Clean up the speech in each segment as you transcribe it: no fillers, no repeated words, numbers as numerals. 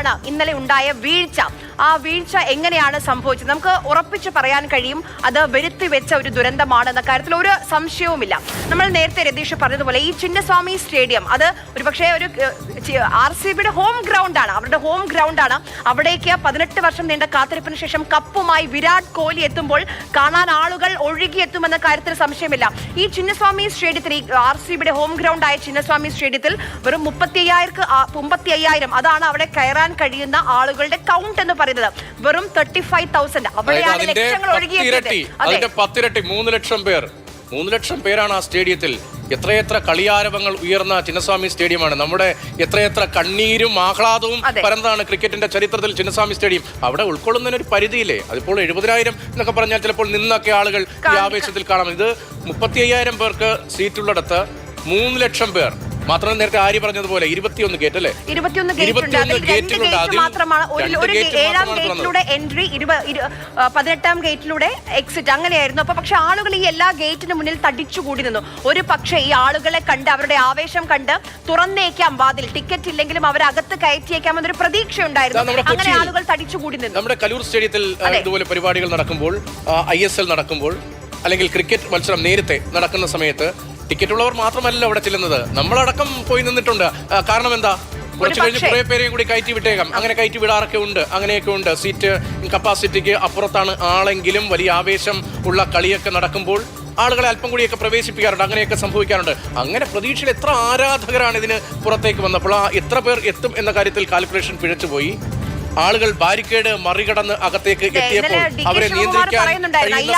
എന്താണ് ഇന്നലെ ഉണ്ടായ വീഴ്ച, ആ വീഴ്ച എങ്ങനെയാണ് സംഭവിച്ചത്? നമുക്ക് ഉറപ്പിച്ച് പറയാൻ കഴിയും അത് വരുത്തി വെച്ച ഒരു ദുരന്തമാണ് എന്ന കാര്യത്തിൽ ഒരു സംശയവുമില്ല. നമ്മൾ നേരത്തെ രതീഷ് പറഞ്ഞതുപോലെ ഈ ചിന്നസ്വാമി സ്റ്റേഡിയം അത് ഒരുപക്ഷെ ഒരു RCBയുടെ ഹോം ഗ്രൗണ്ടാണ്, അവരുടെ ഹോം ഗ്രൗണ്ടാണ്. അവിടേക്ക് 18 വർഷം നീണ്ട കാത്തിരിപ്പിന് ശേഷം കപ്പുമായി വിരാട് കോഹ്ലി എത്തുമ്പോൾ കാണാൻ ആളുകൾ ഒഴുകിയെത്തുമെന്ന കാര്യത്തിൽ സംശയമില്ല. ഈ ചിന്നസ്വാമി സ്റ്റേഡിയത്തിൽ, ഈ RCBയുടെ ഹോം ഗ്രൗണ്ടായ ചിന്നസ്വാമി സ്റ്റേഡിയത്തിൽ വെറും 55,000 അതാണ് അവിടെ കയറാൻ കഴിയുന്ന ആളുകളുടെ കൗണ്ട് എന്ന് പറയുന്നത്. വെറും 35,000. അവിടെയാണ് ലക്ഷങ്ങൾ ഒഴുകിയെത്തിയത്. 10 ഇരട്ടി 3 ലക്ഷം പേർ, 3 ലക്ഷം പേരാണ് ആ സ്റ്റേഡിയത്തിൽ. എത്രയെത്ര കളിയാരവങ്ങൾ ഉയർന്ന ചിന്നസ്വാമി സ്റ്റേഡിയമാണ്. നമ്മുടെ എത്രയെത്ര കണ്ണീരും ആഹ്ലാദവും പരന്നതാണ് ക്രിക്കറ്റിന്റെ ചരിത്രത്തിൽ ചിന്നസ്വാമി സ്റ്റേഡിയം. അവിടെ ഉൾക്കൊള്ളുന്നതിന് ഒരു പരിധിയില്ലേ? അതിപ്പോൾ 70,000 എന്നൊക്കെ പറഞ്ഞാൽ ചിലപ്പോൾ നിന്നൊക്കെ ആളുകൾ ഈ ആവേശത്തിൽ കാണാം. ഇത് 35,000 പേർക്ക് സീറ്റുള്ളിടത്ത് 3 ലക്ഷം പേർ. മാത്രമല്ല നേരത്തെ ആര്യ പറഞ്ഞതുപോലെ 21 ഗേറ്റ് അല്ലേ? 21 ഗേറ്റുകളുണ്ട്. മാത്രമാണ് 7ാം ഗേറ്റിലൂടെ എൻട്രി, 18ാം ഗേറ്റിലൂടെ എക്സിറ്റ്, അങ്ങനെയായിരുന്നു. അപ്പൊ പക്ഷെ ആളുകൾ ഈ എല്ലാ ഗേറ്റിന് മുന്നിൽ തടിച്ചുകൂടി നിന്നു. ഒരു പക്ഷേ ഈ ആളുകളെ കണ്ട്, അവരുടെ ആവേശം കണ്ട് തുറന്നേക്കാം വാതിൽ, ടിക്കറ്റ് ഇല്ലെങ്കിലും അവരകത്ത് കയറ്റിയേക്കാം എന്നൊരു പ്രതീക്ഷ ഉണ്ടായിരുന്നു. അങ്ങനെ ആളുകൾ തടിച്ചുകൂടി നിന്നു. നമ്മുടെ കലൂർ സ്റ്റേഡിയത്തിൽ ഇതുപോലെ പരിപാടികൾ നടക്കുമ്പോൾ, ISL നടക്കുമ്പോൾ, അല്ലെങ്കിൽ ക്രിക്കറ്റ് മത്സരം നേരത്തെ നടക്കുന്ന സമയത്ത് ടിക്കറ്റ് ഉള്ളവർ മാത്രമല്ല അവിടെ ചെല്ലുന്നത്, നമ്മളടക്കം പോയി നിന്നിട്ടുണ്ട്. കാരണം എന്താ? കുറച്ച് കഴിഞ്ഞ് കുറെ പേരെയും കൂടി കയറ്റി വിട്ടേക്കാം. അങ്ങനെ കയറ്റി വിടാറൊക്കെ ഉണ്ട്, അങ്ങനെയൊക്കെ ഉണ്ട്. സീറ്റ് കപ്പാസിറ്റിക്ക് അപ്പുറത്താണ് ആളെങ്കിലും വലിയ ആവേശം ഉള്ള കളിയൊക്കെ നടക്കുമ്പോൾ ആളുകളെ അല്പം കൂടിയൊക്കെ പ്രവേശിപ്പിക്കാറുണ്ട്. അങ്ങനെയൊക്കെ സംഭവിക്കാറുണ്ട്. അങ്ങനെ പ്രതീക്ഷയിൽ എത്ര ആരാധകരാണ് ഇതിന് പുറത്തേക്ക് വന്നപ്പോൾ എത്ര പേർ എത്തും എന്ന കാര്യത്തിൽ കാൽക്കുലേഷൻ പിഴച്ചുപോയി. ആളുകൾ ബാരിക്കേഡ് മറികടന്ന് അകത്തേക്ക് എത്തിയപ്പോൾ അവരെ നിയന്ത്രിക്കാൻ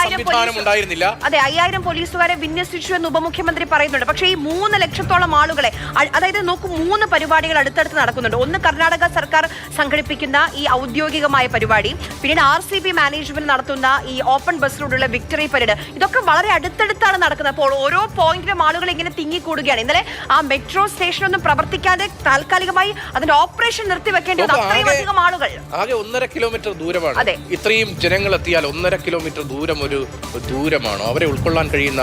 സംവിധാനം ഉണ്ടായിരുന്നില്ല. അതെ, 5000 പോലീസുകാരെ വിന്യസിച്ചു എന്ന് ഉപമുഖ്യമന്ത്രി പറയുന്നുണ്ട്. പക്ഷേ ഈ 3 ലക്ഷത്തോളം ആളുകളെ, അതായത് നോക്കൂ, 3 പരിപാടികൾ അടുത്തടുത്ത് നടക്കുന്നുണ്ട്. ഒന്ന് കർണാടക സർക്കാർ സംഘടിപ്പിക്കുന്ന ഈ ഔദ്യോഗികമായ പരിപാടി, പിന്നീട് RCB മാനേജ്മെന്റ് നടത്തുന്ന ഈ ഓപ്പൺ ബസ്സിലൂടെയുള്ള വിക്ടറി പരേഡ്. ഇതൊക്കെ വളരെ അടുത്തടുത്താണ് നടക്കുന്നത്. അപ്പോൾ ഓരോ പോയിന്റിലും ആളുകൾ ഇങ്ങനെ തിങ്ങിക്കൂടുകയാണ്. ഇന്നലെ ആ മെട്രോ സ്റ്റേഷനൊന്നും പ്രവർത്തിക്കാതെ താൽക്കാലികമായി അതിന്റെ ഓപ്പറേഷൻ നിർത്തിവെക്കേണ്ടി വന്നു. അത്രയും അധികം ആളുകൾ. ആകെ 1.5 കിലോമീറ്റർ ദൂരമാണ്. ഇത്രയും ജനങ്ങൾ എത്തിയാൽ 1.5 കിലോമീറ്റർ ദൂരം ഒരു ദൂരമാണോ? അവരെ ഉൾക്കൊള്ളാൻ കഴിയുന്ന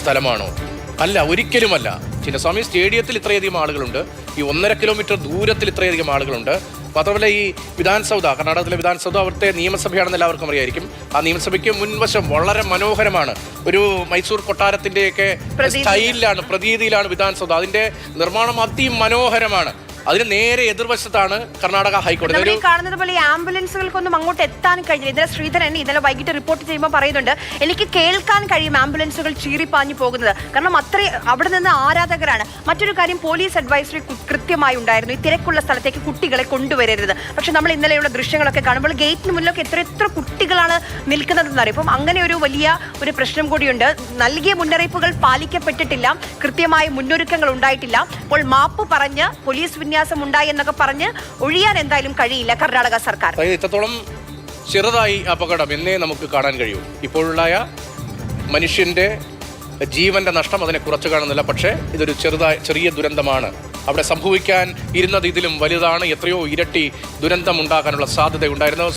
സ്ഥലമാണോ? അല്ല, ഒരിക്കലുമല്ല. ചിന്നസ്വാമി സ്റ്റേഡിയത്തിൽ ഇത്രയധികം ആളുകളുണ്ട്, ഈ 1.5 കിലോമീറ്റർ ദൂരത്തിൽ ഇത്രയധികം ആളുകളുണ്ട്. മാത്രമല്ല ഈ വിധാൻസൗധ, കർണാടകത്തിലെ വിധാൻസൗധ അവിടുത്തെ നിയമസഭയാണെന്ന് എല്ലാവർക്കും അറിയായിരിക്കും. ആ നിയമസഭയ്ക്ക് മുൻവശം വളരെ മനോഹരമാണ്. ഒരു മൈസൂർ കൊട്ടാരത്തിന്റെയൊക്കെ സ്റ്റൈലിലാണ്, പ്രതീതിയിലാണ് വിധാൻസൗധ. അതിന്റെ നിർമ്മാണം അതിമനോഹരമാണ്. അതിന് നേരെ എതിർവശത്താണ് കർണാടക ഹൈക്കോടതി. കാണുന്നത് പോലെ ആംബുലൻസുകൾക്കൊന്നും അങ്ങോട്ട് എത്താൻ കഴിഞ്ഞില്ല. ഇന്നലെ ശ്രീധരൻ ഇന്നലെ വൈകിട്ട് റിപ്പോർട്ട് ചെയ്യുമ്പോൾ പറയുന്നുണ്ട്, എനിക്ക് കേൾക്കാൻ കഴിയും ആംബുലൻസുകൾ ചീറിപ്പാഞ്ഞു പോകുന്നത്. കാരണം അവിടെ നിന്ന് ആരാധകരാണ്. മറ്റൊരു കാര്യം, പോലീസ് അഡ്വൈസറി കൃത്യമായി ഉണ്ടായിരുന്നു, ഈ തിരക്കുള്ള സ്ഥലത്തേക്ക് കുട്ടികളെ കൊണ്ടുവരരുത്. പക്ഷെ നമ്മൾ ഇന്നലെയുള്ള ദൃശ്യങ്ങളൊക്കെ കാണുമ്പോൾ ഗേറ്റിന് മുന്നിലൊക്കെ എത്ര കുട്ടികളാണ് നിൽക്കുന്നതെന്ന് അറിയും. അപ്പം അങ്ങനെ ഒരു വലിയ ഒരു പ്രശ്നം കൂടിയുണ്ട്. നൽകിയ മുന്നറിയിപ്പുകൾ പാലിക്കപ്പെട്ടിട്ടില്ല, കൃത്യമായ മുന്നൊരുക്കങ്ങൾ ഉണ്ടായിട്ടില്ല. അപ്പോൾ മാപ്പ് പറഞ്ഞ് പോലീസ് വിന്യാസം ഉണ്ടായി എന്നൊക്കെ പറഞ്ഞ് ഒഴിയാൻ എന്തായാലും കഴിയില്ല കർണാടക സർക്കാർ. ഇത്രത്തോളം ചെറുതായി അപകടം എന്നേ നമുക്ക് കാണാൻ കഴിയൂ. ഇപ്പോഴുണ്ടായ മനുഷ്യന്റെ ജീവന്റെ നഷ്ടം അതിനെ കുറച്ച് കാണുന്നില്ല. പക്ഷേ ഇതൊരു ചെറിയ ദുരന്തമാണ്. അവിടെ സംഭവിക്കാൻ ഇരുന്നത് ഇതിലും വലുതാണ്. എത്രയോ ഇരട്ടി ദുരന്തം ഉണ്ടാകാനുള്ള സാധ്യത ഉണ്ടായിരുന്നു.